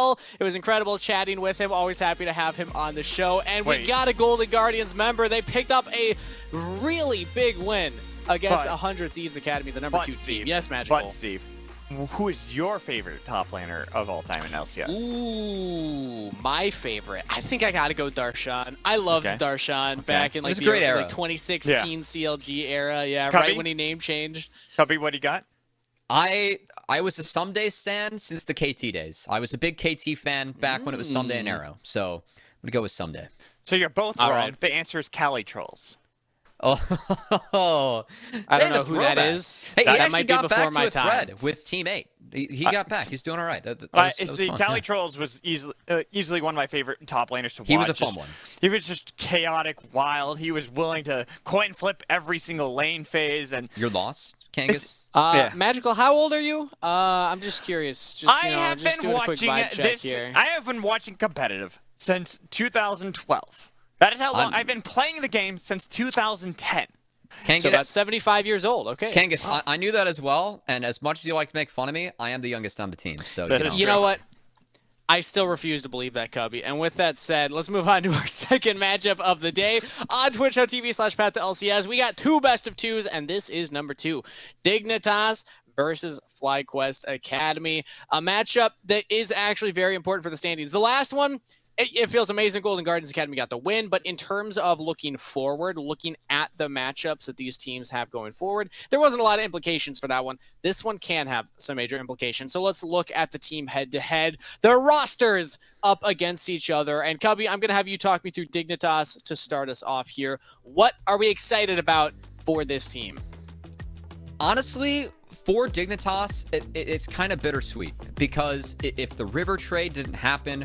well. It was incredible chatting with him. Always happy to have him on the show. And we got a Golden Guardians member. They picked up a really big win against 100 Thieves Academy, the number 2 team. Yes, Magical. But Steve, who is your favorite top laner of all time in LCS? Ooh, my favorite. I think I gotta go Darshan. I loved Darshan back in like the great era. 2016 CLG era. Yeah, Cubby? right when he name changed. Cubby, what do you got? I was a Someday stan since the KT days. I was a big KT fan back when it was Someday and Arrow. So I'm gonna go with Someday. So you're both wrong. The answer is Cali Trolls. Oh, I don't know who that is. Hey, he that might be before my time. With Team 8. He got back. He's doing all right. That it's was the fun, Cali Trolls was easily one of my favorite top laners to watch. He was a fun one. He was just chaotic, wild. He was willing to coin flip every single lane phase. And you're lost, Kangas. Magical, how old are you? I'm just curious. Just, I have been watching this. Here. I have been watching competitive since 2012. That is how long I've been playing the game, since 2010. Kangas, so that's 75 years old. Okay. Kangas, I knew that as well. And as much as you like to make fun of me, I am the youngest on the team. So you know what? I still refuse to believe that, Cubby. And with that said, let's move on to our second matchup of the day on twitch.tv/PathToLCS. We got 2 best of 2s, and this is number 2. Dignitas versus FlyQuest Academy. A matchup that is actually very important for the standings. The last one, it feels amazing. Golden Guardians Academy got the win, but in terms of looking forward, looking at the matchups that these teams have going forward, there wasn't a lot of implications for that one. This one can have some major implications. So let's look at the team head-to-head. The rosters up against each other. And Cubby, I'm going to have you talk me through Dignitas to start us off here. What are we excited about for this team? Honestly, for Dignitas, it's kind of bittersweet, because if the River trade didn't happen,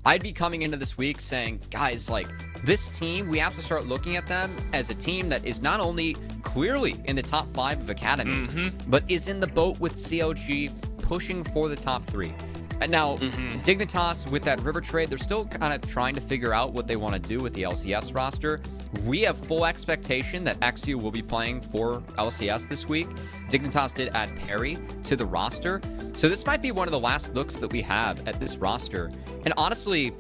I'd be coming into this week saying, guys, like, this team, we have to start looking at them as a team that is not only clearly in the top 5 of Academy, but is in the boat with CLG, pushing for the top 3. And now, Dignitas, with that River trade, they're still kind of trying to figure out what they want to do with the LCS roster. We have full expectation that XU will be playing for LCS this week. Dignitas did add Perry to the roster. So this might be one of the last looks that we have at this roster. And honestly,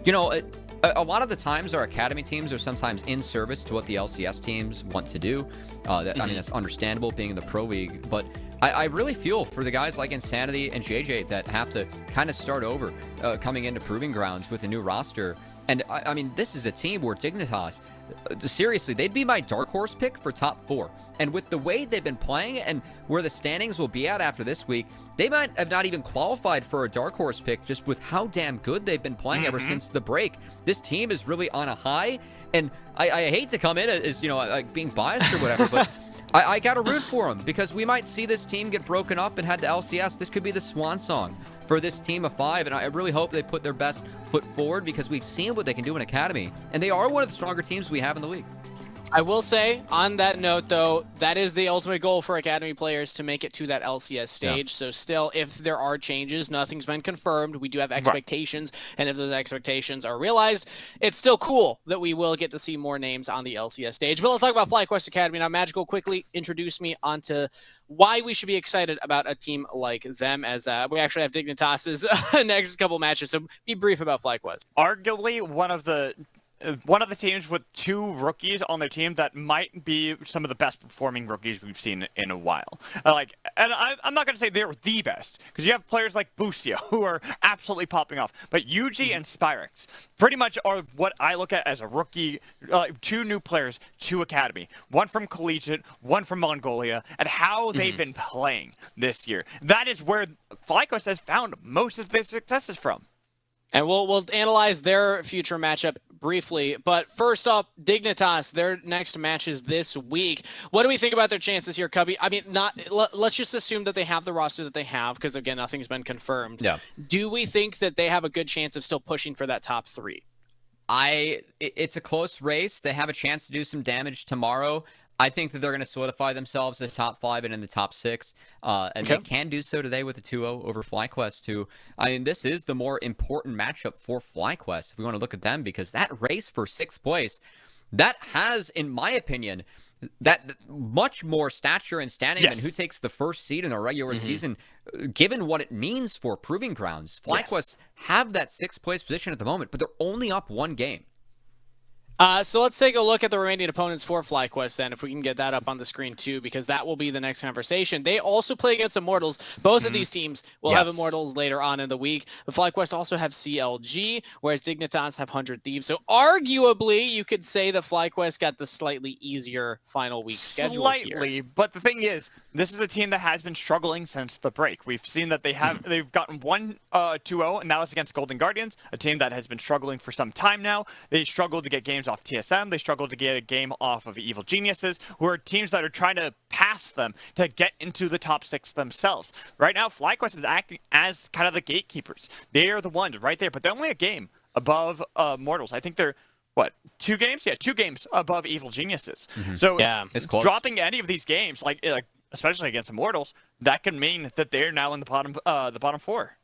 you know, a lot of the times our Academy teams are sometimes in service to what the LCS teams want to do. I mean, that's understandable being in the Pro League, but I really feel for the guys like Insanity and JJ that have to kind of start over coming into Proving Grounds with a new roster. And I mean, this is a team where Dignitas, seriously, they'd be my dark horse pick for top 4. And with the way they've been playing and where the standings will be at after this week, they might have not even qualified for a dark horse pick just with how damn good they've been playing ever since the break. This team is really on a high. And I hate to come in as, you know, like being biased or whatever, but I got to root for them, because we might see this team get broken up and head to LCS. This could be the swan song for this team of 5, and I really hope they put their best foot forward, because we've seen what they can do in Academy, and they are one of the stronger teams we have in the league. I will say, on that note, though, that is the ultimate goal for Academy players, to make it to that LCS stage. So still, if there are changes, nothing's been confirmed. We do have expectations, and if those expectations are realized, it's still cool that we will get to see more names on the LCS stage. But let's talk about FlyQuest Academy now. Magical, quickly introduce me onto why we should be excited about a team like them, as we actually have Dignitas's next couple matches. So be brief about FlyQuest. Arguably one of the teams with 2 rookies on their team that might be some of the best performing rookies we've seen in a while. And I'm not going to say they're the best, because you have players like Bucio who are absolutely popping off. But Yuji and Spyrex pretty much are what I look at as a rookie, 2 new players to Academy. One from Collegiate, one from Mongolia, and how they've been playing this year. That is where FlyQuest has found most of their successes from. And we'll analyze their future matchup briefly. But first up, Dignitas, their next match is this week. What do we think about their chances here, Cubby? I mean, let's just assume that they have the roster that they have, because, again, nothing's been confirmed. Yeah. Do we think that they have a good chance of still pushing for that top 3? It's a close race. They have a chance to do some damage tomorrow. I think that they're going to solidify themselves as top 5 and in the top 6. And they can do so today with a 2-0 over FlyQuest, who, I mean, this is the more important matchup for FlyQuest, if we want to look at them, because that race for 6th place, that has, in my opinion, that much more stature and standing than who takes the first seed in a regular season, given what it means for Proving Grounds. FlyQuest have that 6th place position at the moment, but they're only up 1 game. So let's take a look at the remaining opponents for FlyQuest then, if we can get that up on the screen too, because that will be the next conversation. They also play against Immortals. Both of these teams will have Immortals later on in the week. But FlyQuest also have CLG, whereas Dignitas have 100 Thieves. So arguably, you could say that FlyQuest got the slightly easier final week schedule here. But the thing is, this is a team that has been struggling since the break. We've seen that they've gotten 1-2-0, and that was against Golden Guardians, a team that has been struggling for some time now. They struggled to get games off TSM. They struggled to get a game off of Evil Geniuses, who are teams that are trying to pass them to get into the top 6 themselves. Right now, FlyQuest is acting as kind of the gatekeepers. They are the ones right there, but they're only a game above Mortals. I think they're, 2 games? Yeah, 2 games above Evil Geniuses. So it's close. Dropping any of these games, like especially against Immortals, that can mean that they're now in the bottom 4.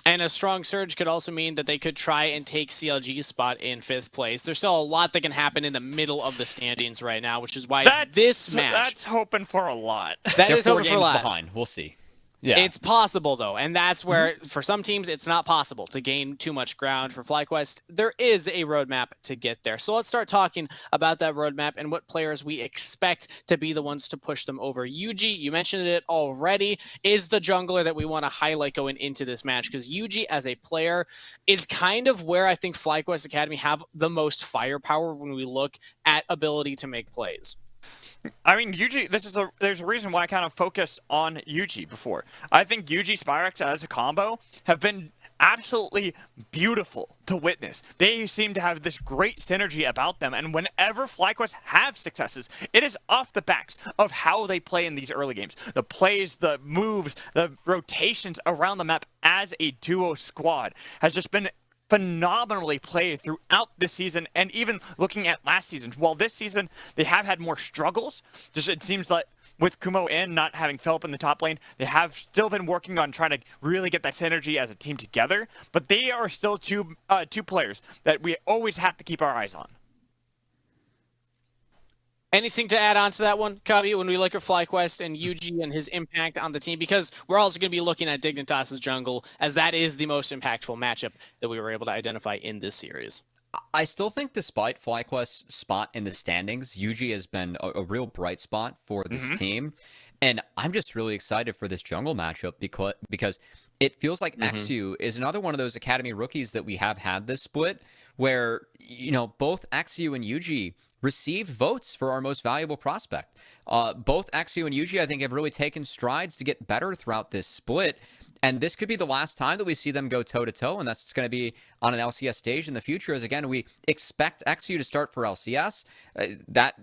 And a strong surge could also mean that they could try and take CLG's spot in 5th place. There's still a lot that can happen in the middle of the standings right now, which is why this match... That's hoping for a lot. That is hoping for a lot. Behind. We'll see. Yeah. It's possible, though, and that's where, for some teams, it's not possible to gain too much ground. For FlyQuest, there is a roadmap to get there. So let's start talking about that roadmap and what players we expect to be the ones to push them over. Yuji, you mentioned it already, is the jungler that we want to highlight going into this match, because Yuji, as a player, is kind of where I think FlyQuest Academy have the most firepower when we look at ability to make plays. I mean, Yuji, there's a reason why I kind of focused on Yuji before. I think Yuji Spyrex as a combo have been absolutely beautiful to witness. They seem to have this great synergy about them, and whenever FlyQuest have successes, it is off the backs of how they play in these early games. The plays, the moves, the rotations around the map as a duo squad has just been phenomenally played throughout this season, and even looking at last season. While this season they have had more struggles, just it seems like with Kumo in, not having Philip in the top lane, they have still been working on trying to really get that synergy as a team together. But they are still two players that we always have to keep our eyes on. Anything to add on to that one, Kabi, when we look at FlyQuest and Yuji and his impact on the team? Because we're also going to be looking at Dignitas' jungle, as that is the most impactful matchup that we were able to identify in this series. I still think despite FlyQuest's spot in the standings, Yuji has been a real bright spot for this team. And I'm just really excited for this jungle matchup because it feels like XU is another one of those Academy rookies that we have had this split where, both XU and Yuji received votes for our most valuable prospect. Both XU and Yuji, I think, have really taken strides to get better throughout this split. And this could be the last time that we see them go toe-to-toe, and that's going to be on an LCS stage in the future, as, again, we expect XU to start for LCS.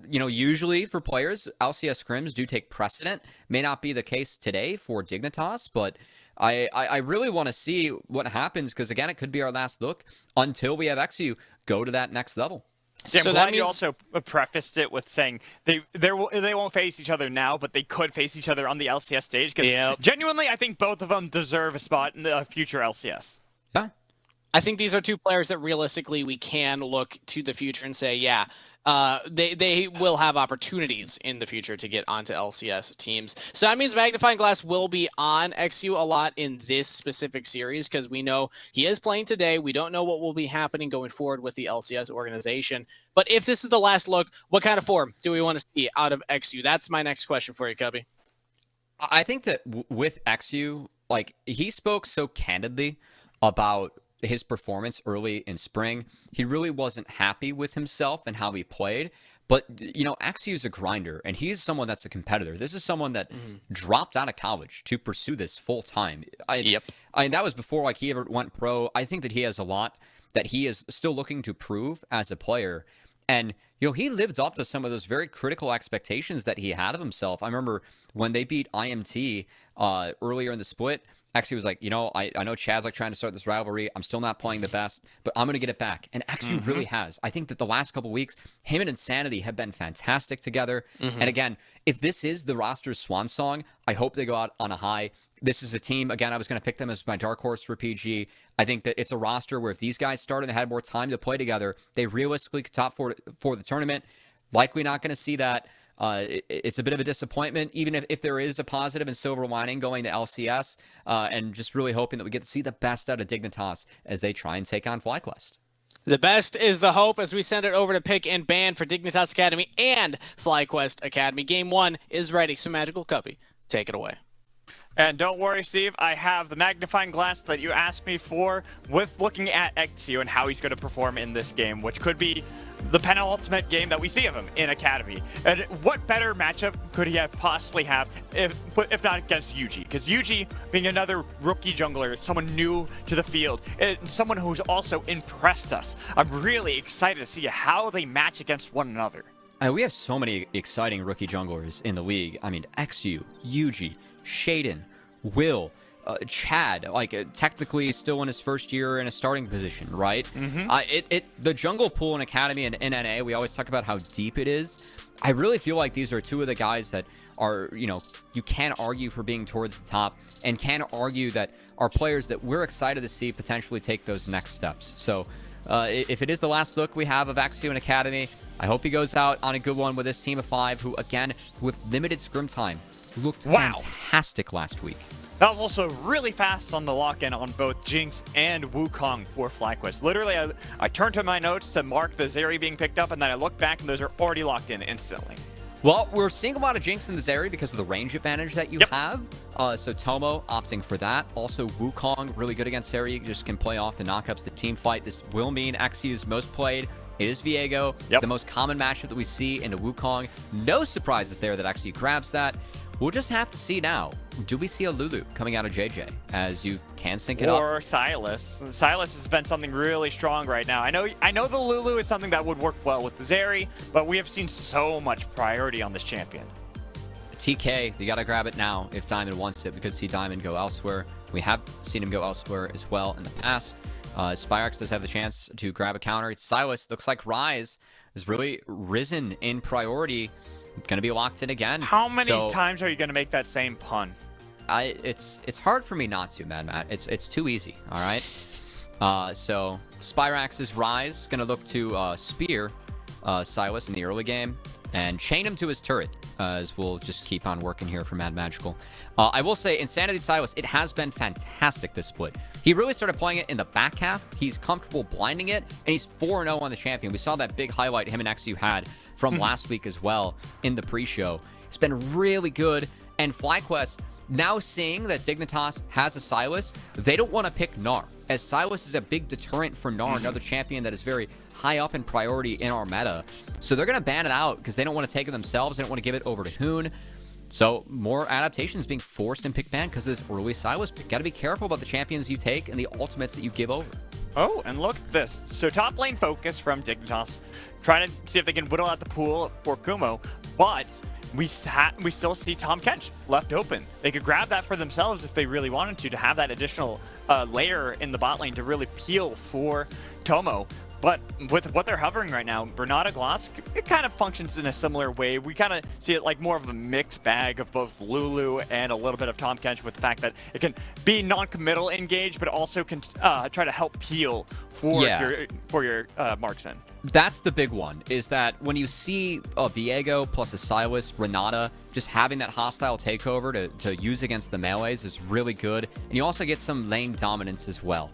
Usually for players, LCS scrims do take precedent. May not be the case today for Dignitas, but I really want to see what happens, because, again, it could be our last look until we have XU go to that next level. See, I'm glad you also prefaced it with saying they won't face each other now, but they could face each other on the LCS stage. Because genuinely, I think both of them deserve a spot in the future LCS. Yeah. I think these are two players that realistically we can look to the future and say, they will have opportunities in the future to get onto LCS teams. So that means Magnifying Glass will be on XU a lot in this specific series, because we know he is playing today. We don't know what will be happening going forward with the LCS organization. But if this is the last look, what kind of form do we want to see out of XU? That's my next question for you, Cubby. I think that with XU, he spoke so candidly about his performance early in spring. He really wasn't happy with himself and how he played. But, XU is a grinder, and he's someone that's a competitor. This is someone that dropped out of college to pursue this full time. That was before he ever went pro. I think that he has a lot that he is still looking to prove as a player. And, he lived up to some of those very critical expectations that he had of himself. I remember when they beat IMT earlier in the split, XU was like, I know Chad's trying to start this rivalry. I'm still not playing the best, but I'm going to get it back. And XU really has. I think that the last couple weeks, him and Insanity have been fantastic together. And again, if this is the roster's swan song, I hope they go out on a high. This is a team, again, I was going to pick them as my dark horse for PG. I think that it's a roster where if these guys started and had more time to play together, they realistically could top four the tournament. Likely not going to see that. It's a bit of a disappointment, even if there is a positive and silver lining going to LCS, and just really hoping that we get to see the best out of Dignitas as they try and take on FlyQuest. The best is the hope as we send it over to pick and ban for Dignitas Academy and FlyQuest Academy. Game 1 is ready, so Magical Cubby, take it away. And don't worry, Steve, I have the magnifying glass that you asked me for with looking at Exio and how he's going to perform in this game, which could be the penultimate game that we see of him in Academy. And what better matchup could he possibly have if not against Yuji? Because Yuji, being another rookie jungler, someone new to the field, and someone who's also impressed us. I'm really excited to see how they match against one another. We have so many exciting rookie junglers in the league. I mean, Exu, Yuji, Shaden, Will, Chad, technically still in his first year in a starting position, right? The jungle pool in Academy and NNA, we always talk about how deep it is. I really feel like these are two of the guys that are, you can't argue for being towards the top, and can argue that are players that we're excited to see potentially take those next steps. So if it is the last look we have of Exu in Academy, I hope he goes out on a good one with this team of 5, who, again, with limited scrim time, looked fantastic last week. That was also really fast on the lock-in on both Jinx and Wukong for FlyQuest. Literally, I turned to my notes to mark the Zeri being picked up, and then I looked back, and those are already locked in instantly. Well, we're seeing a lot of Jinx in the Zeri because of the range advantage that you have. So Tomo opting for that. Also, Wukong, really good against Zeri. Just can play off the knockups, the team fight. This will mean Exu's most played. It is Viego, the most common matchup that we see into Wukong. No surprises there that Exu grabs that. We'll just have to see now. Do we see a Lulu coming out of JJ as you can sync it up? Or Silas. Silas has been something really strong right now. I know the Lulu is something that would work well with the Zeri, but we have seen so much priority on this champion. TK, you got to grab it now if Diamond wants it. We could see Diamond go elsewhere. We have seen him go elsewhere as well in the past. Spyrex does have the chance to grab a counter. Silas, looks like Rise has really risen in priority. Going to be locked in again. How many times are you going to make that same pun? It's hard for me not to, Mad. It's too easy. All right. So Spyrax's Rise going to look to spear Silas in the early game and chain him to his turret, as we'll just keep on working here for Mad Magical. I will say, Insanity Silas, it has been fantastic this split. He really started playing it in the back half. He's comfortable blinding it, and he's 4-0 on the champion. We saw that big highlight him and Exu had from last week as well in the pre-show. It's been really good, and FlyQuest, now seeing that Dignitas has a Silas, they don't want to pick Gnar, as Silas is a big deterrent for Gnar, another champion that is very high up in priority in our meta. So they're going to ban it out because they don't want to take it themselves. They don't want to give it over to Hoon. So more adaptations being forced in pick ban because of this early Silas. Got to be careful about the champions you take and the ultimates that you give over. Oh, and look at this. So top lane focus from Dignitas, trying to see if they can whittle out the pool for Kumo, but we still see Tahm Kench left open. They could grab that for themselves if they really wanted to have that additional layer in the bot lane to really peel for Tomo. But with what they're hovering right now, Bernata Gloss, it kind of functions in a similar way. We kind of see it like more of a mixed bag of both Lulu and a little bit of Tahm Kench, with the fact that it can be non-committal engage, but also can try to help peel for your marksman. That's the big one, is that when you see a Viego plus a Silas, Renata, just having that hostile takeover to use against the melees is really good. And you also get some lane dominance as well.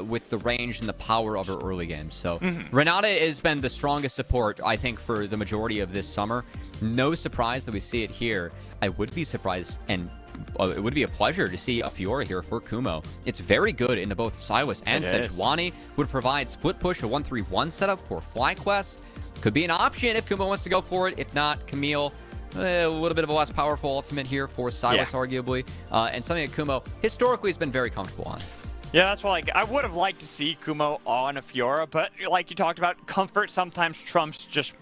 With the range and the power of her early games. So Renata has been the strongest support, I think, for the majority of this summer. No surprise that we see it here. I would be surprised, and it would be a pleasure to see a Fiora here for Kumo. It's very good into both Silas and Sejuani. Would provide split push, a 1-3-1 setup for FlyQuest. Could be an option if Kumo wants to go for it. If not, Camille, a little bit of a less powerful ultimate here for Silas, arguably. And something that Kumo historically has been very comfortable on. Yeah, that's why I would have liked to see Kumo on a Fiora, but like you talked about, comfort sometimes trumps just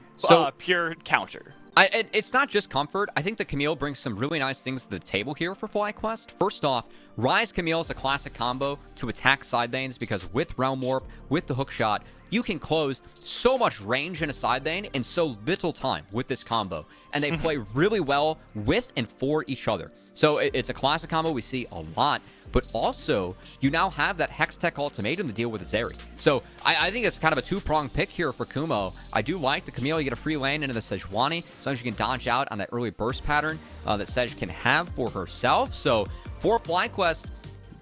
pure counter. It's not just comfort. I think that Camille brings some really nice things to the table here for FlyQuest. First off, Rise Camille is a classic combo to attack side lanes because with Realm Warp, with the hook shot, you can close so much range in a side lane in so little time with this combo. And they play really well with and for each other. So it's a classic combo we see a lot, but also you now have that Hextech ultimatum to deal with Zeri. So I think it's kind of a two-pronged pick here for Kumo. I do like the Camille. You get a free lane into the Sejuani, as long as you can dodge out on that early burst pattern that Sej can have for herself. So for FlyQuest,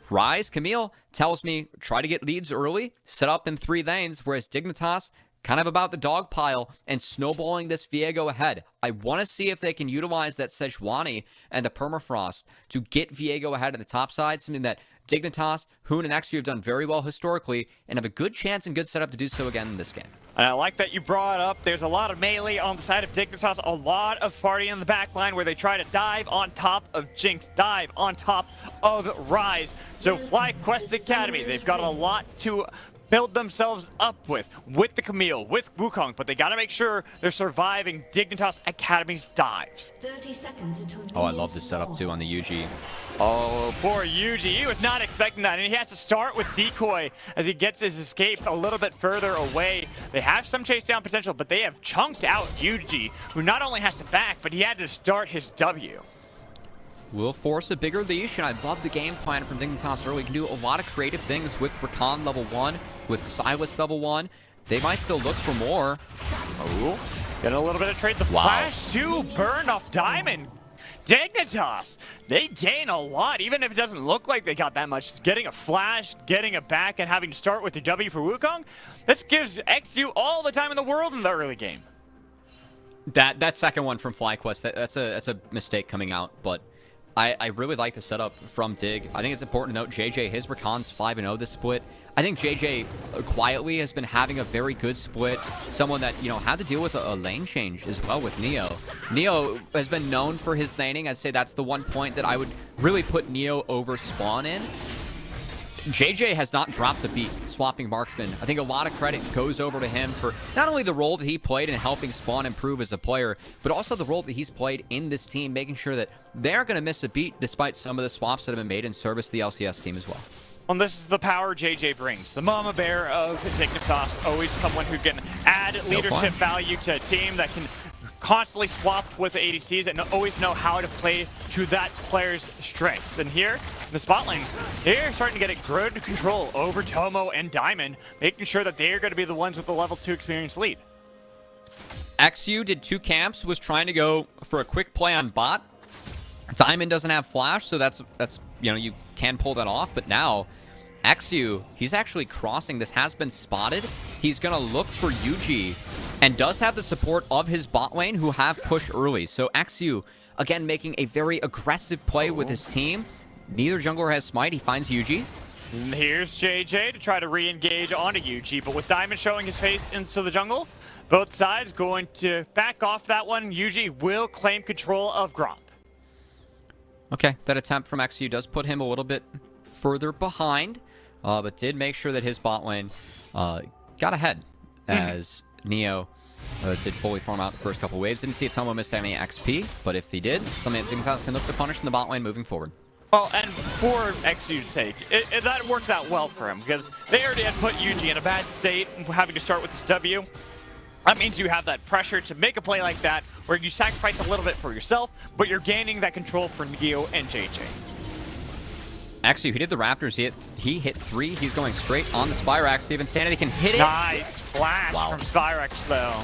Rise, Camille tells me try to get leads early, set up in 3 lanes, whereas Dignitas, kind of about the dog pile and snowballing this Viego ahead. I want to see if they can utilize that Sejuani and the Permafrost to get Viego ahead on the top side, something that Dignitas, Hoon, and XU have done very well historically and have a good chance and good setup to do so again in this game. And I like that you brought up, there's a lot of melee on the side of Dignitas, a lot of party in the back line where they try to dive on top of Jinx, dive on top of Rise. So FlyQuest Academy, they've got a lot to build themselves up with the Camille, with Wukong, but they gotta make sure they're surviving Dignitas Academy's dives. 30 seconds until Oh, I love this setup too on the UG. Oh, poor Yuji. He was not expecting that, and he has to start with Decoy as he gets his escape a little bit further away. They have some chase down potential, but they have chunked out Yuji, who not only has to back, but he had to start his W. Will force a bigger leash, and I love the game plan from Dignitas early. You can do a lot of creative things with Rakan level 1, with Silas level 1. They might still look for more. Oh, getting a little bit of trade. The flash to burn off Diamond. Dignitas, they gain a lot, even if it doesn't look like they got that much. Getting a flash, getting a back, and having to start with the W for Wukong, this gives XU all the time in the world in the early game. That second one from FlyQuest, that's a mistake coming out, but I really like the setup from Dig. I think it's important to note JJ, his Rakan's 5-0 this split. I think JJ quietly has been having a very good split. Someone that, had to deal with a lane change as well with Neo. Neo has been known for his laning. I'd say that's the one point that I would really put Neo over Spawn in. JJ has not dropped a beat swapping marksman. I think a lot of credit goes over to him for not only the role that he played in helping Spawn improve as a player, but also the role that he's played in this team, making sure that they aren't going to miss a beat despite some of the swaps that have been made in service to the LCS team as well. Well, this is the power JJ brings. The mama bear of Dignitas, always someone who can add leadership value to a team that can constantly swap with the ADCs and always know how to play to that player's strengths. And here, the spot lane, they're starting to get a good control over Tomo and Diamond, making sure that they're going to be the ones with the level 2 experience lead. XU did 2 camps, was trying to go for a quick play on bot. Diamond doesn't have flash, so that's you can pull that off, but now XU, he's actually crossing. This has been spotted. He's going to look for UG and does have the support of his bot lane who have pushed early. So XU, again, making a very aggressive play with his team. Neither jungler has smite. He finds UG. And here's JJ to try to re-engage onto UG, but with Diamond showing his face into the jungle, both sides going to back off that one. UG will claim control of Gromp. Okay, that attempt from XU does put him a little bit further behind, but did make sure that his bot lane got ahead as Neo did fully farm out the first couple waves. Didn't see if Tomo missed any XP, but if he did, something that Dignitas can look to punish in the bot lane moving forward. Well, and for XU's sake, that works out well for him, because they already had put UG in a bad state, having to start with his W. That means you have that pressure to make a play like that, where you sacrifice a little bit for yourself, but you're gaining that control for Neo and JJ. Actually, he did the Raptors. He hit 3. He's going straight on the Spyrax. See if Insanity can hit it. Nice flash from Spyrex, though.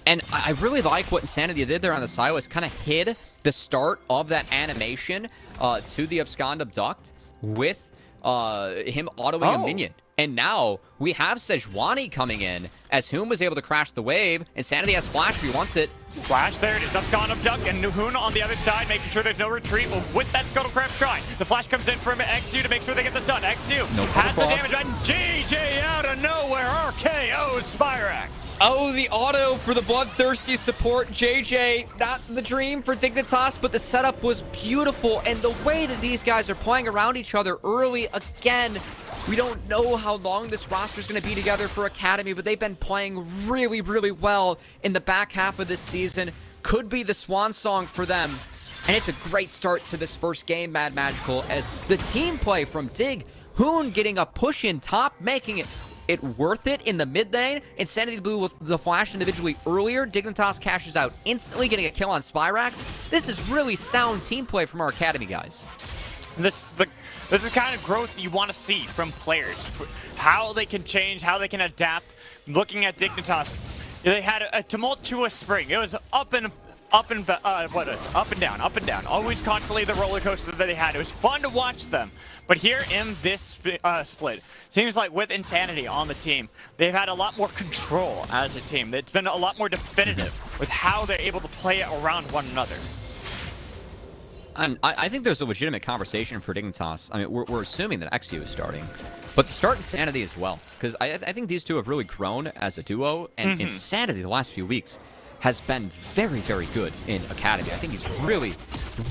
And I really like what Insanity did there on the Silas. Kind of hid the start of that animation to the Abscond Abduct with him autoing a minion. And now we have Sejuani coming in as Hoon was able to crash the wave. Insanity has flash if he wants it. Flash, there it is. Abscond Abduct and Hoon on the other side, making sure there's no retreat. Well, with that Scuttlecraft Shrine, the flash comes in from XU to make sure they get the stun. XU has the damage button. JJ out of nowhere, RKO's Spyrax. Oh, the auto for the bloodthirsty support. JJ, not the dream for Dignitas, but the setup was beautiful. And the way that these guys are playing around each other early, again, we don't know how long this roster is going to be together for Academy, but they've been playing really, really well in the back half of this season. Could be the swan song for them. And it's a great start to this first game, Mad Magical, as the team play from Dig, Hoon getting a push in top, making it it worth it in the mid lane. Insanity Blue with the flash individually earlier. Dignitas cashes out instantly, getting a kill on Spyrax. This is really sound team play from our academy guys. This is the kind of growth you want to see from players. How they can change, how they can adapt. Looking at Dignitas, they had a tumultuous spring. It was up and down. Always constantly the roller coaster that they had. It was fun to watch them. But here in this split, seems like with Insanity on the team, they've had a lot more control as a team. It's been a lot more definitive with how they're able to play around one another. And I think there's a legitimate conversation for Dignitas. I mean, we're assuming that XU is starting, but to start Insanity as well, because I think these two have really grown as a duo, and Insanity the last few weeks has been very, very good in Academy. I think he's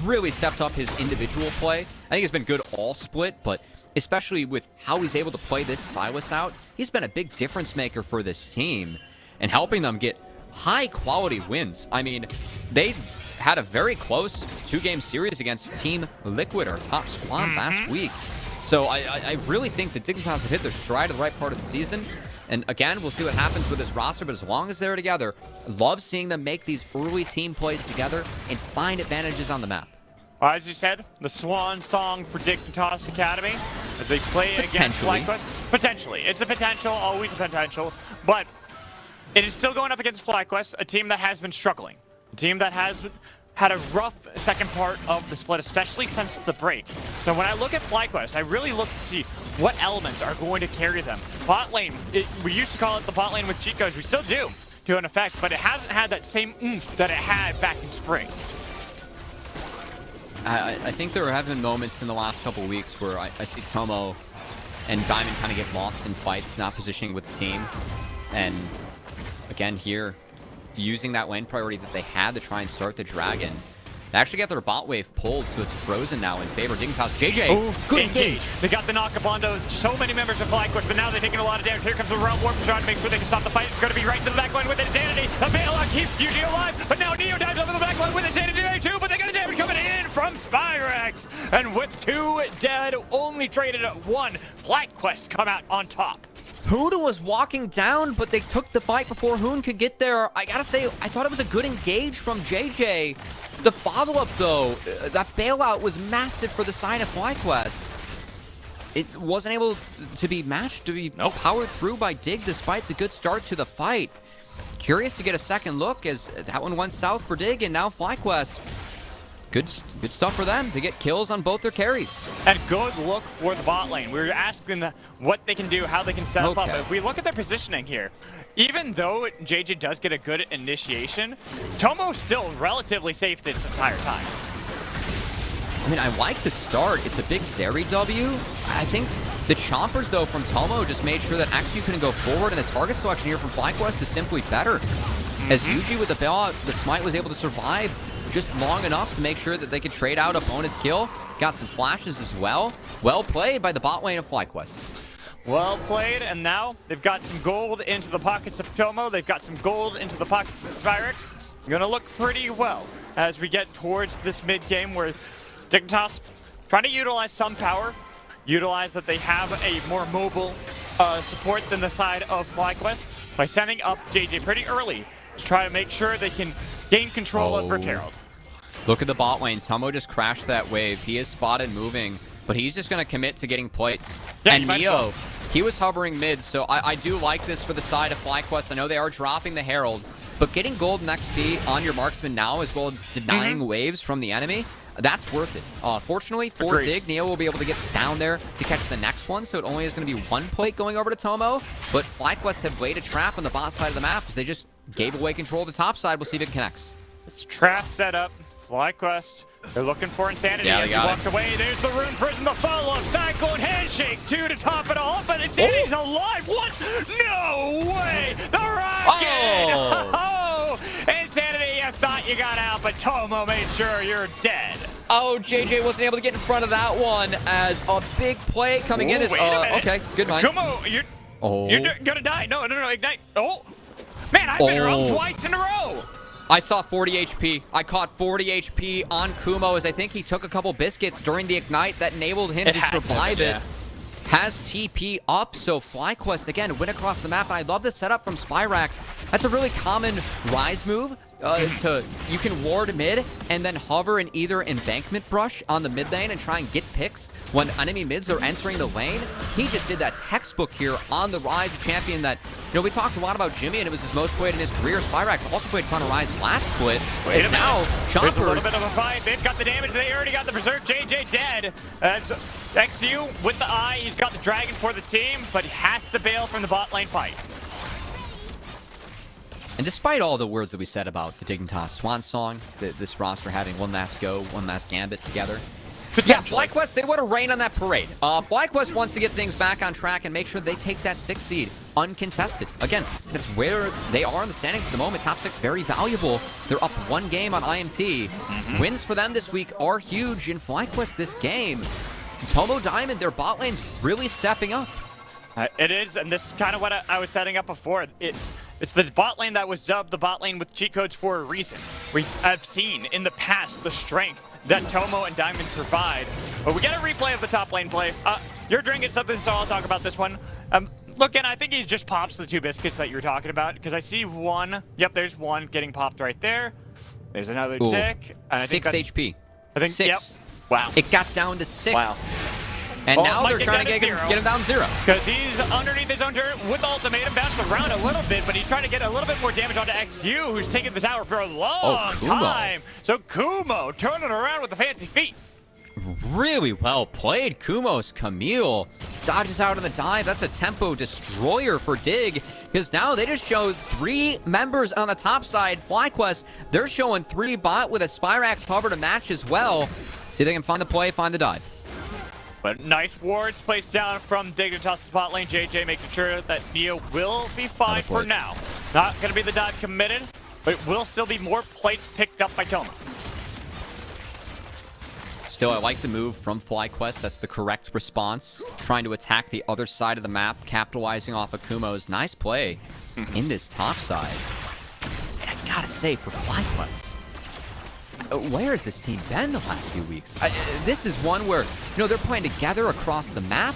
really stepped up his individual play. I think he's been good all split, but especially with how he's able to play this Silas out, he's been a big difference maker for this team and helping them get high-quality wins. I mean, they had a very close 2-game series against Team Liquid, our top squad, last week. So I really think the Dignitas have hit their stride at the right part of the season. And again, we'll see what happens with this roster, but as long as they're together, love seeing them make these early team plays together and find advantages on the map. Well, as you said, the swan song for Dignitas Academy as they play against FlyQuest. Potentially. It's a potential, always a potential, but it is still going up against FlyQuest, a team that has been struggling. A team that has had a rough second part of the split, especially since the break. So when I look at FlyQuest, I really look to see what elements are going to carry them. Bot lane, we used to call it the bot lane with cheat codes. We still do, to an effect, but it hasn't had that same oomph that it had back in spring. I think there have been moments in the last couple of weeks where I see Tomo and Diamond kind of get lost in fights, not positioning with the team. And again here, using that lane priority that they had to try and start the Dragon. They actually got their bot wave pulled, so it's frozen now in favor of Dignitas. JJ, good engage. They got the knock-up onto so many members of FlyQuest, but now they're taking a lot of damage. Here comes the Realm Warp trying to make sure they can stop the fight. It's going to be right into the backline with Insanity. The bailout keeps Yuji alive, but now Neo dives over the backline with Insanity there too, but they got the damage coming in from Spyrax. And with 2 dead, only traded at 1, FlyQuest come out on top. Hoon was walking down, but they took the fight before Hoon could get there. I gotta say, I thought it was a good engage from JJ. The follow-up, though, that bailout was massive for the side of FlyQuest. It wasn't able to be matched, to be powered through by Dig despite the good start to the fight. Curious to get a second look as that one went south for Dig, and now FlyQuest. Good stuff for them to get kills on both their carries. And good look for the bot lane. We were asking them what they can do, how they can set up. If we look at their positioning here, even though JJ does get a good initiation, Tomo's still relatively safe this entire time. I mean, I like the start. It's a big Zeri W. I think the chompers, though, from Tomo just made sure that actually couldn't go forward, and the target selection here from FlyQuest is simply better. As Yuji with the bailout, the Smite was able to survive just long enough to make sure that they could trade out a bonus kill. Got some flashes as well. Well played by the bot lane of FlyQuest. Well played, and now they've got some gold into the pockets of Tomo. They've got some gold into the pockets of Spyrax. Gonna look pretty well as we get towards this mid-game where Dignitas trying to utilize some power, utilize that they have a more mobile support than the side of FlyQuest by sending up JJ pretty early to try to make sure they can gain control of Rift Herald. Look at the bot lane. Tomo just crashed that wave. He is spotted moving, but he's just going to commit to getting plates. Yeah, and Neo, he was hovering mid, so I do like this for the side of FlyQuest. I know they are dropping the Herald, but getting gold and XP on your marksman now as well as denying waves from the enemy, that's worth it. Fortunately for Dig, Neo will be able to get down there to catch the next one, so it only is going to be 1 plate going over to Tomo, but FlyQuest have laid a trap on the bot side of the map as they just gave away control of the top side. We'll see if it connects. It's trap set up. FlyQuest, they're looking for Insanity as he walks away. There's the Rune Prison, the follow-up, Cyclone Handshake, 2 to top it all, but Insanity's alive. What? No way! The Rocket! Oh! Insanity, you thought you got out, but Tomo made sure you're dead. Oh, JJ wasn't able to get in front of that one as a big play coming in. Wait a minute. Okay, good mind. Come on, you're gonna die. No, ignite. Oh! Man, I've been wrong twice in a row. I saw 40 HP. I caught 40 HP on Kumo as I think he took a couple biscuits during the ignite that enabled him to survive it. has TP up, so FlyQuest, again, win across the map, and I love the setup from Spyrax. That's a really common Rise move. You can ward mid and then hover in either embankment brush on the mid lane and try and get picks when enemy mids are entering the lane. He just did that textbook here on the Rise, a champion that, we talked a lot about Jimmy, and it was his most played in his career. Spyrax also played a ton of Rise last split. Wait now There's a little Chompers. bit of a fight. They've got the damage. They already got the Berserk. JJ dead. That's XU with the eye. He's got the Dragon for the team, but he has to bail from the bot lane fight. And despite all the words that we said about the Dignitas Swan Song, this roster having one last go, one last gambit together, yeah, FlyQuest, they want to rain on that parade. FlyQuest wants to get things back on track and make sure they take that 6th seed uncontested. Again, that's where they are in the standings at the moment. Top 6, very valuable. They're up 1 game on IMT. Wins for them this week are huge in FlyQuest this game. Tomo Diamond, their bot lane's really stepping up. It is, and this is kind of what I was setting up before. It's the bot lane that was dubbed the bot lane with cheat codes for a reason. I've seen in the past the strength that Tomo and Diamond provide. But we get a replay of the top lane play. You're drinking something, so I'll talk about this one. Looking, I think he just pops the 2 biscuits that you were talking about, because I see one. Yep, there's one getting popped right there. There's another tick. And I 6 HP. I think 6. Yep. Wow. It got down to 6. Wow. And now they're trying to get him down 0. Because he's underneath his own turret with ultimatum, bounced around a little bit, but he's trying to get a little bit more damage onto XU, who's taking the tower for a long time. So Kumo turning around with the fancy feet. Really well played. Kumos Camille dodges out of the dive. That's a tempo destroyer for Dig, because now they just showed 3 members on the top side. FlyQuest, they're showing 3 bot with a Spyrax hover to match as well. See if they can find the play, find the dive. But nice wards placed down from Dignitas' spot lane. JJ making sure that Neo will be fine for now. Not going to be the dive committed, but it will still be more plates picked up by Tomo. Still, I like the move from FlyQuest. That's the correct response. Trying to attack the other side of the map, capitalizing off of Kumo's nice play in this top side. And I gotta say, for FlyQuest, where has this team been the last few weeks? This is one where, they're playing together across the map.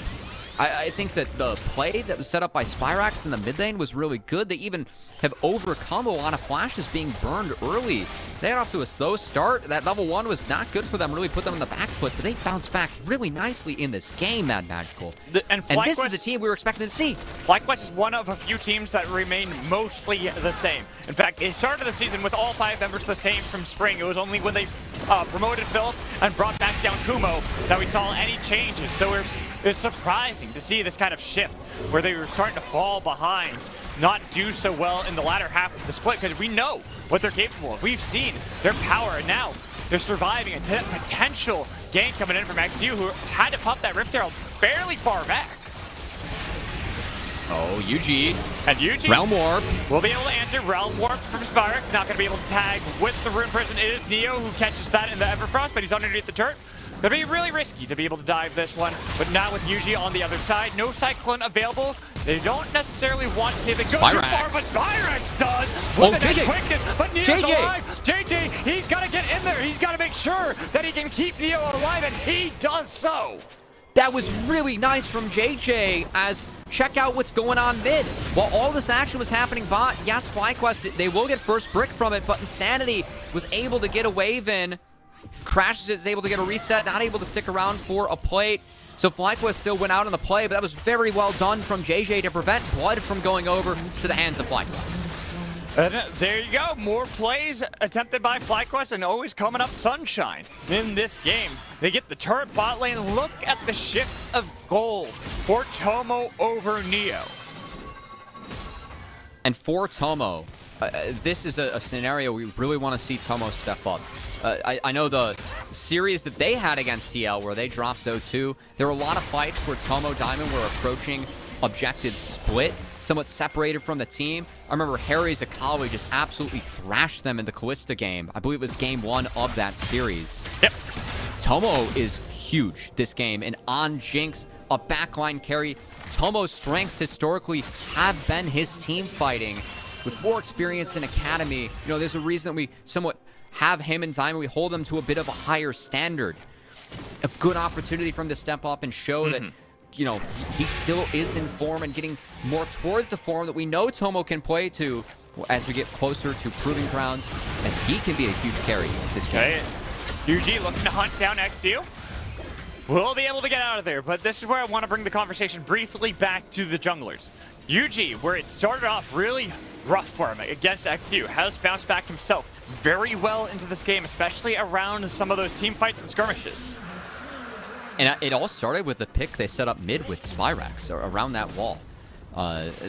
I think that the play that was set up by Spyrax in the mid lane was really good. They even have overcome a lot of flashes being burned early. They got off to a slow start. That level 1 was not good for them, really put them in the back foot, but they bounced back really nicely in this game, Mad Magical. And this is the team we were expecting to see. FlyQuest is one of a few teams that remain mostly the same. In fact, it started the season with all 5 members the same from spring. It was only when they promoted Philip and brought back down Kumo that we saw any changes. So it's surprising to see this kind of shift where they were starting to fall behind, not do so well in the latter half of the split, because we know what they're capable of. We've seen their power, and now they're surviving a potential gank coming in from XU, who had to pop that Rift Herald fairly far back. Oh, UG. And UG Realm Warp will be able to answer. Realm Warp from Spyrax. Not going to be able to tag with the Rune Prison. It is Neo who catches that in the Everfrost, but he's underneath the turret. It'll be really risky to be able to dive this one, but not with UG on the other side. No Cyclone available. They don't necessarily want to see the go too far, but Spyrax does with the next quickness. But Neo's alive. JJ, he's got to get in there. He's got to make sure that he can keep Neo alive, and he does so. That was really nice from JJ, as check out what's going on mid. While all this action was happening bot, yes, FlyQuest, they will get first brick from it, but Insanity was able to get a wave in. Crashes is able to get a reset, not able to stick around for a plate. So FlyQuest still went out on the play, but that was very well done from JJ to prevent blood from going over to the hands of FlyQuest. And there you go, more plays attempted by FlyQuest, and always coming up sunshine in this game. They get the turret bot lane. Look at the shift of gold for Tomo over Neo. And for Tomo, this is a scenario we really want to see Tomo step up. I know the series that they had against TL where they dropped 0-2, there were a lot of fights where Tomo Diamond were approaching objective split, somewhat separated from the team. I remember Harry Zakawi just absolutely thrashed them in the Callista game. I believe it was game 1 of that series. Yep. Tomo is huge this game, and on Jinx, a backline carry. Tomo's strengths historically have been his team fighting. With more experience in Academy, there's a reason that we somewhat have him and Diamond. We hold them to a bit of a higher standard. A good opportunity for him to step up and show that you know, he still is in form and getting more towards the form that we know Tomo can play to as we get closer to Proving Grounds, as he can be a huge carry this game. Okay. UG looking to hunt down XU. We'll be able to get out of there, but this is where I want to bring the conversation briefly back to the junglers. UG, where it started off really rough for him against XU, has bounced back himself very well into this game, especially around some of those team fights and skirmishes. And it all started with the pick they set up mid with Spyrax around that wall.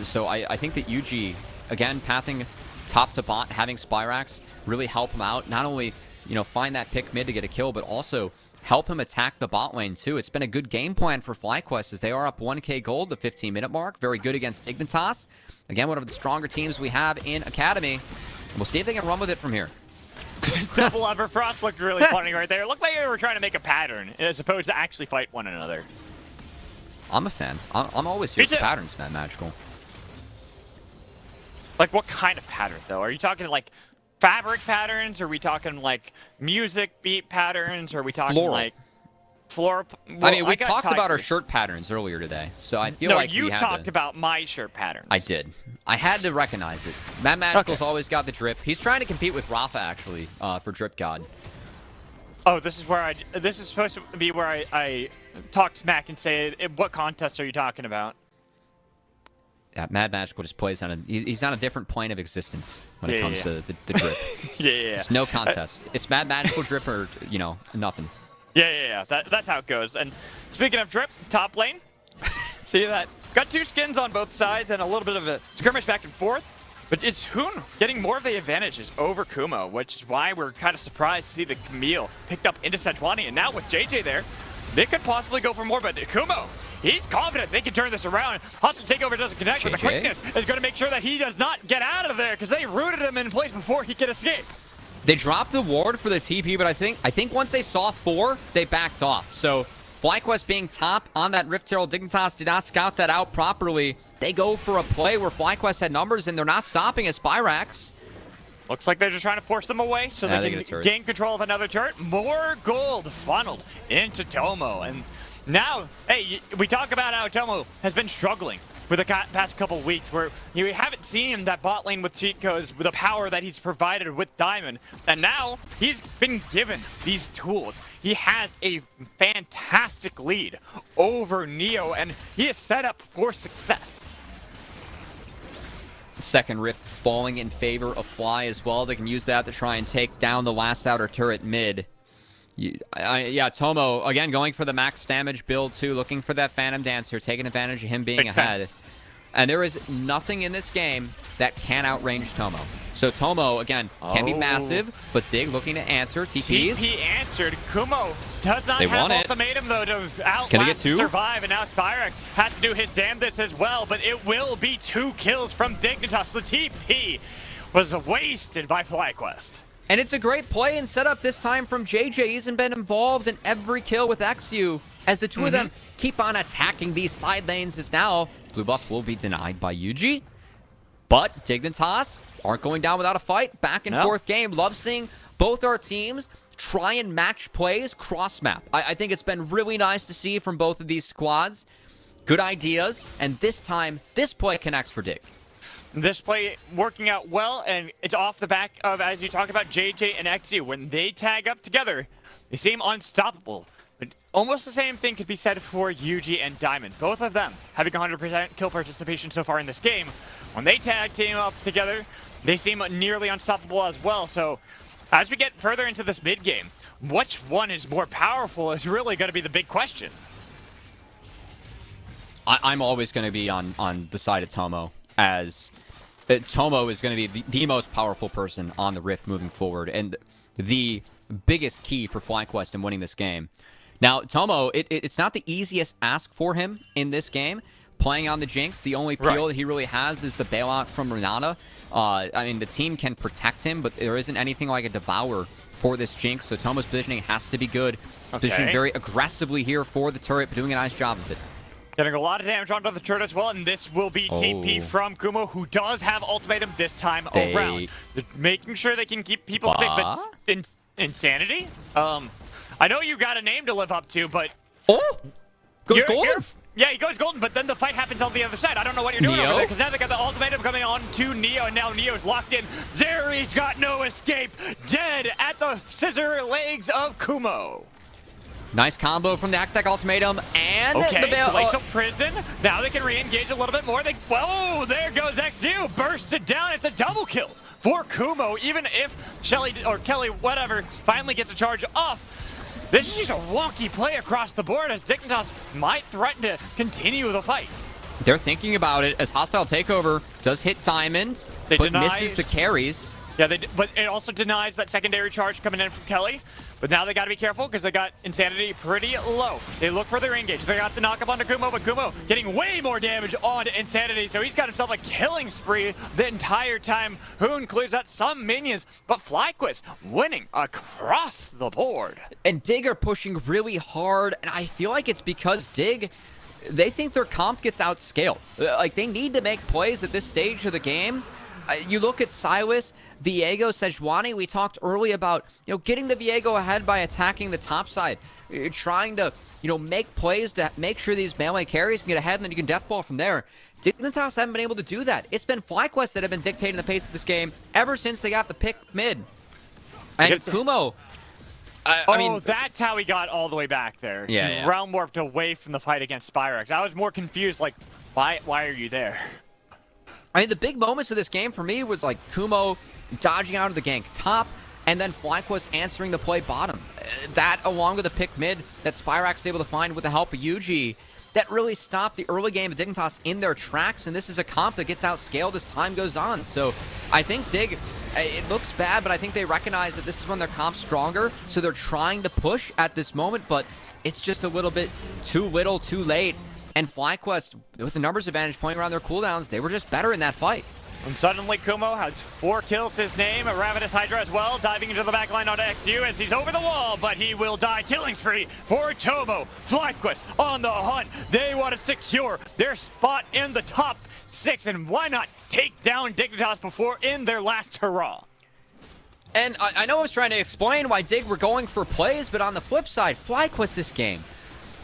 So I think that UG, again, pathing top to bot, having Spyrax really help him out. Not only, you know, find that pick mid to get a kill, but also help him attack the bot lane too. It's been a good game plan for FlyQuest as they are up 1K gold, the 15-minute mark. Very good against Dignitas. Again, one of the stronger teams we have in Academy. We'll see if they can run with it from here. Double Everfrost looked really funny right there. It looked like they were trying to make a pattern as opposed to actually fight one another. I'm a fan. I'm always here for patterns, man. Magical. Like, what kind of pattern, though? Are you talking, like, fabric patterns? Are we talking, like, music beat patterns? Or are we talking, Floral. like, floor? Well, I mean, we got talked about our tigers. shirt patterns earlier today, so I feel No, like you we had talked to... about my shirt patterns. I did. I had to recognize it. Matt Magical's always got the drip. He's trying to compete with Rafa, actually, for Drip God. Oh, this is supposed to be where I talk smack and say, what contest are you talking about? Yeah, Mad Magical just plays on a... He's on a different plane of existence when it comes to the drip. Yeah. It's no contest. It's Mad Magical drip or, you know, nothing. Yeah. That's how it goes. And speaking of drip, top lane. See that? Got two skins on both sides and a little bit of a skirmish back and forth. But it's Hoon getting more of the advantages over Kumo, which is why we're kind of surprised to see the Camille picked up into Sejuani. And now with JJ there, they could possibly go for more, but Kumo, he's confident they can turn this around. Hostile Takeover doesn't connect, but the quickness is going to make sure that he does not get out of there because they rooted him in place before he could escape. They dropped the ward for the TP, but I think once they saw 4, they backed off. So FlyQuest being top on that Rift Herald, Dignitas did not scout that out properly. They go for a play where FlyQuest had numbers, and they're not stopping as Spyrax. Looks like they're just trying to force them away so they can gain control of another turret. More gold funneled into Tomo. And now, hey, we talk about how Tomo has been struggling for the past couple weeks where you haven't seen that bot lane with cheat codes with the power that he's provided with Diamond. And now he's been given these tools. He has a fantastic lead over Neo, and he is set up for success. Second Rift falling in favor of Fly as well. They can use that to try and take down the last outer turret mid. Yeah, Tomo, again, going for the max damage build, too. Looking for that Phantom Dancer, taking advantage of him being ahead. And there is nothing in this game that can outrange Tomo. So Tomo, again, can be massive, but Dig looking to answer. TPs. TP answered. Kumo does not have ultimatum, though, to outlast survive. And now Spyrax has to do his damnedest as well, but it will be 2 kills from Dignitas. The TP was wasted by FlyQuest. And it's a great play and setup this time from JJ. He's been involved in every kill with XU as the two of them keep on attacking these side lanes. As now, blue buff will be denied by UG. But Dignitas aren't going down without a fight. Back and forth game. Love seeing both our teams try and match plays cross map. I think it's been really nice to see from both of these squads. Good ideas. And this time, this play connects for Dig. This play working out well, and it's off the back of, as you talk about, JJ and XU. When they tag up together, they seem unstoppable. But almost the same thing could be said for UG and Diamond. Both of them having 100% kill participation so far in this game. When they tag team up together, they seem nearly unstoppable as well. So as we get further into this mid game, which one is more powerful is really going to be the big question. I'm always going to be on the side of Tomo, as Tomo is going to be the most powerful person on the Rift moving forward, and the biggest key for FlyQuest in winning this game. Now, Tomo, it's not the easiest ask for him in this game. Playing on the Jinx, the only peel that he really has is the bailout from Renata. I mean, the team can protect him, but there isn't anything like a Devour for this Jinx, so Tomo's positioning has to be good. Positioning very aggressively here for the turret, but doing a nice job of it. Getting a lot of damage onto the turret as well, and this will be TP from Kumo, who does have ultimatum this time around. They're making sure they can keep people safe, but Insanity? I know you got a name to live up to, but... Goes golden? Yeah, he goes golden, but then the fight happens on the other side. I don't know what you're doing Neo? over there, because now they got the ultimatum coming on to Neo, and now Neo's locked in. Zeri's got no escape. Dead at the scissor legs of Kumo. Nice combo from the Axtec ultimatum, and Okay, the Glacial Prison. Now they can re-engage a little bit more. Whoa, there goes XU. Bursts it down. It's a double kill for Kumo, even if Shelly or Kelly, whatever, finally gets a charge off. This is just a wonky play across the board as Dignitas might threaten to continue the fight. They're thinking about it as Hostile Takeover does hit Diamond, They but deny- misses the carries. Yeah, but it also denies that secondary charge coming in from Kelly. But now they got to be careful because they got Insanity pretty low. They look for their engage. They got the knock-up onto Kumo, but Kumo getting way more damage on Insanity, so he's got himself a killing spree the entire time. Hoon clears out some minions, but FlyQuest winning across the board. And Dig are pushing really hard, and I feel like it's because Dig, they think their comp gets outscaled. Like, they need to make plays at this stage of the game. You look at Silas, Viego, Sejuani. We talked early about, getting the Viego ahead by attacking the top side. You're trying to, make plays to make sure these melee carries can get ahead, and then you can deathball from there. Dignitas haven't been able to do that. It's been FlyQuest that have been dictating the pace of this game ever since they got the pick mid. And Kumo, I mean, that's how he got all the way back there. Yeah, He yeah. round warped away from the fight against Spyrex. I was more confused, like, why are you there? I mean, the big moments of this game for me was like Kumo dodging out of the gank top, and then FlyQuest answering the play bottom. That, along with the pick mid that Spyrex was able to find with the help of Yuji, that really stopped the early game of Dignitas in their tracks, and this is a comp that gets outscaled as time goes on. So I think Dig, it looks bad, but I think they recognize that this is when their comp's stronger, so they're trying to push at this moment, but it's just a little bit too little, too late. And FlyQuest, with the numbers advantage pointing around their cooldowns, they were just better in that fight. And suddenly Kumo has 4 kills his name. A Ravenous Hydra as well, diving into the backline onto XU as he's over the wall, but he will die. Killing spree for Tomo. FlyQuest on the hunt. They want to secure their spot in the top 6, and why not take down Dignitas before in their last hurrah? And I know I was trying to explain why Dig were going for plays, but on the flip side, FlyQuest this game,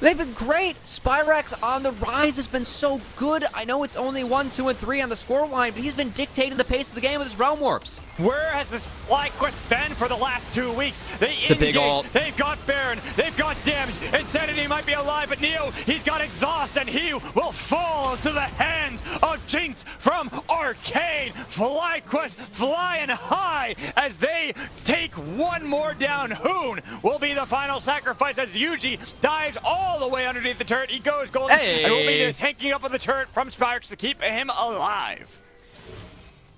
they've been great. Spyrex on the rise has been so good. I know it's only 1, 2, and 3 on the scoreline, but he's been dictating the pace of the game with his realm warps. Where has this FlyQuest been for the last 2 weeks? They It's a big ult. They've got Baron. They've got damage. Insanity might be alive, but Neo, he's got exhaust, and he will fall to the hands of Jinx from Arcane. FlyQuest flying high as they take one more down. Hoon will be the final sacrifice as Yuji dives all the way underneath the turret. He goes golden, and will be tanking up on the turret from Spyrex to keep him alive.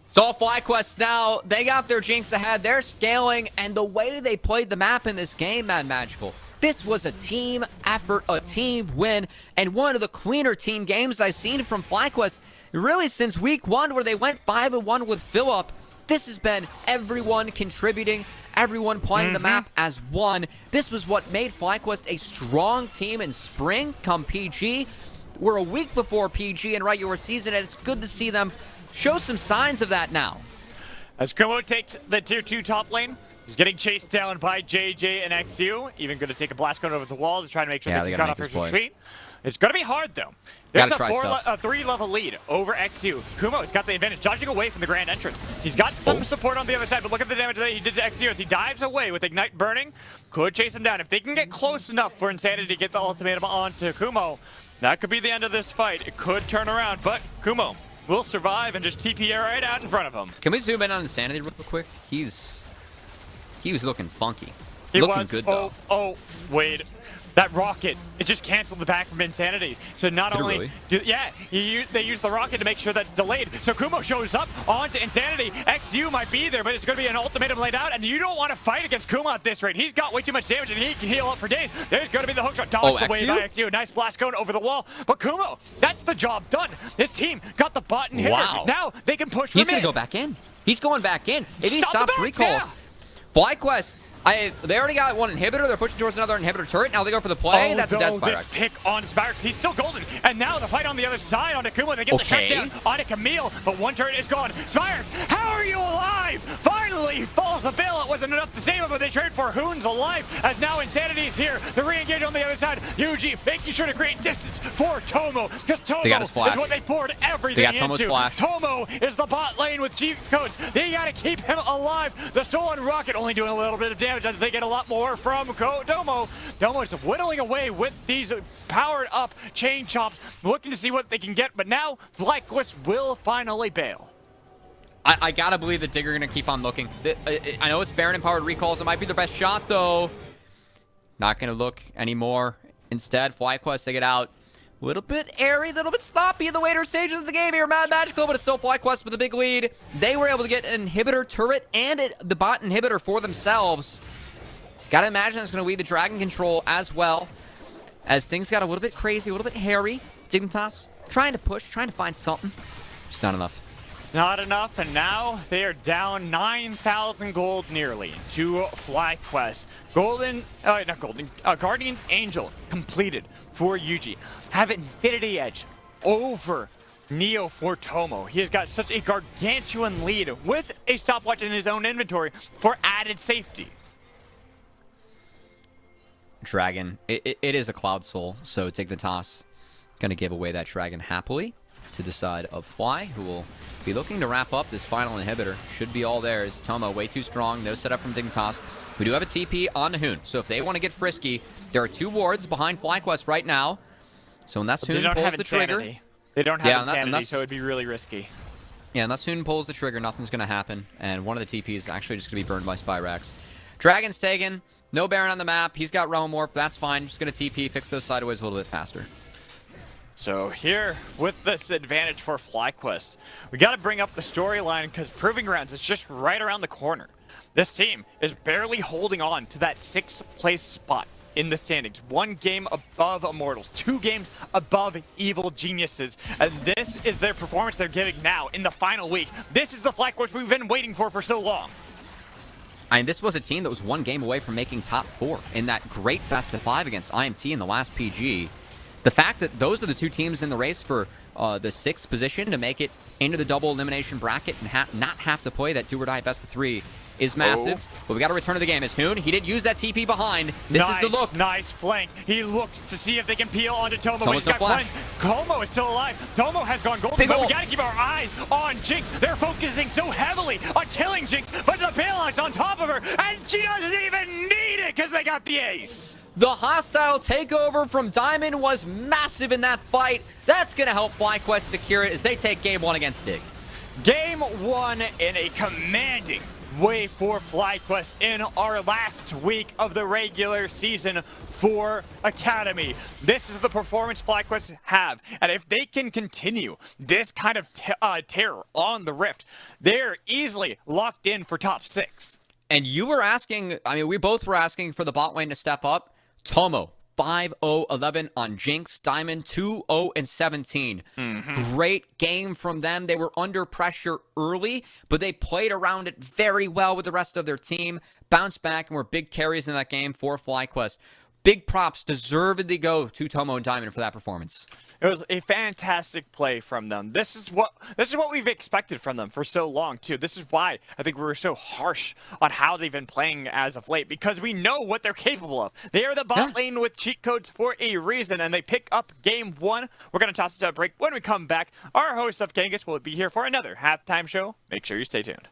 It's all FlyQuest now. They got their Jinx ahead. They're scaling, and the way they played the map in this game, man, Magical. This was a team effort, a team win, and one of the cleaner team games I've seen from FlyQuest really since week 1 where they went 5-1 with Philip. This has been everyone contributing, everyone playing the map as one. This was what made FlyQuest a strong team in spring come PG. We're a week before PG in regular season, and it's good to see them show some signs of that now. As Kumo takes the tier 2 top lane, he's getting chased down by JJ and XU. Even going to take a blast cone over the wall to try to make sure they can cut off his retreat. It's going to be hard, though. There's a 3-level lead over XU. Kumo's got the advantage, dodging away from the grand entrance. He's got some support on the other side, but look at the damage that he did to XU as he dives away with Ignite burning. Could chase him down. If they can get close enough for Insanity to get the ultimatum onto Kumo, that could be the end of this fight. It could turn around, but Kumo will survive and just TP right out in front of him. Can we zoom in on Insanity real quick? He was looking funky. He looking was good, though. Oh, wait. That rocket, it just canceled the back from Insanity. So not Did it only, really? they used the rocket to make sure that it's delayed. So Kumo shows up onto Insanity. XU might be there, but it's going to be an ultimatum laid out, and you don't want to fight against Kumo at this rate. He's got way too much damage, and he can heal up for days. There's going to be the hookshot dodged away by XU. Nice blast cone over the wall. But Kumo, that's the job done. His team got the button hitter. Wow. Now they can push He's from going to in. go back in. He's going back in. If he Stop the stops back, recalls, yeah. FlyQuest, They already got one inhibitor. They're pushing towards another inhibitor turret. Now they go for the play. That's a dead Spyrex. This pick on Spyrex, he's still golden. And now the fight on the other side on Akuma. They get the shutdown on a Camille, but one turret is gone. Spyrex, how are you alive? Finally falls the bill. It wasn't enough to save him, but they trade for Hoon's alive. As now Insanity is here. The re-engage on the other side. Yuji making sure to create distance for Tomo, because Tomo is what they poured everything into. Tomo is the bot lane with cheat codes. They gotta keep him alive. The stolen rocket only doing a little bit of damage as they get a lot more from Tomo. Tomo is whittling away with these powered up chain chops, looking to see what they can get, but now FlyQuest will finally bail. I gotta believe that Digger are gonna keep on looking. I know it's Baron empowered recalls. It might be their best shot though. Not gonna look anymore. Instead, FlyQuest, they get out. A little bit airy, a little bit sloppy in the later stages of the game here. Mad Magical, but it's still FlyQuest with a big lead. They were able to get an inhibitor turret and the bot inhibitor for themselves. Gotta imagine that's going to lead the Dragon control as well. As things got a little bit crazy, a little bit hairy. Dignitas trying to push, trying to find something. Just not enough. Not enough, and now they are down 9,000 gold nearly to FlyQuest. Guardian's Angel completed for Yuji. Have Infinity Edge over Neo for Tomo. He has got such a gargantuan lead with a stopwatch in his own inventory for added safety. Dragon, it is a Cloud Soul, so Dignitas gonna give away that Dragon happily to the side of Fly, who will be looking to wrap up this final inhibitor. Should be all theirs. Tomo way too strong. No setup from Dignitas. We do have a TP on the Hoon, so if they want to get frisky, there are 2 wards behind FlyQuest right now. So unless Hoon pulls the trigger, they don't have Insanity, so it'd be really risky. Yeah, unless Hoon pulls the trigger, nothing's gonna happen, and one of the TPs is actually just gonna be burned by Spyrex. Dragon's taken. No Baron on the map. He's got Realm Warp. That's fine. Just going to TP, fix those sideways a little bit faster. So here, with this advantage for FlyQuest, we got to bring up the storyline because Proving Grounds is just right around the corner. This team is barely holding on to that 6th place spot in the standings. 1 game above Immortals, 2 games above Evil Geniuses. And this is their performance they're giving now in the final week. This is the FlyQuest we've been waiting for so long. I mean, this was a team that was 1 game away from making top 4 in that great best of 5 against IMT in the last PG. The fact that those are the 2 teams in the race for the 6th position to make it into the double elimination bracket and not have to play that do or die best of 3 is massive. But we got to return to the game. As Hoon, he did use that TP behind. This is the look. Nice flank. He looked to see if they can peel onto Tomo, but he's got cleanse. Tomo is still alive. Tomo has gone golden, but we got to keep our eyes on Jinx. They're focusing so heavily on killing Jinx, but the Baeline's on top of her, and she doesn't even need it because they got the ace. The hostile takeover from Diamond was massive in that fight. That's going to help FlyQuest secure it as they take game 1 against Dig. Game 1 in a commanding way for FlyQuest in our last week of the regular season for Academy. This is the performance FlyQuest have, and if they can continue this kind of terror on the Rift, they're easily locked in for top 6. And you were asking, I mean, we both were asking for the bot lane to step up. Tomo, 5-0-11 on Jinx. Diamond, 2-0-17. Great game from them. They were under pressure early, but they played around it very well with the rest of their team. Bounced back and were big carries in that game for FlyQuest. Big props deservedly go to Tomo and Diamond for that performance. It was a fantastic play from them. This is what we've expected from them for so long too. This is why I think we were so harsh on how they've been playing as of late, because we know what they're capable of. They are the bot lane with cheat codes for a reason, and they pick up game 1. We're gonna toss it to a break. When we come back, our host of Kangas will be here for another halftime show. Make sure you stay tuned.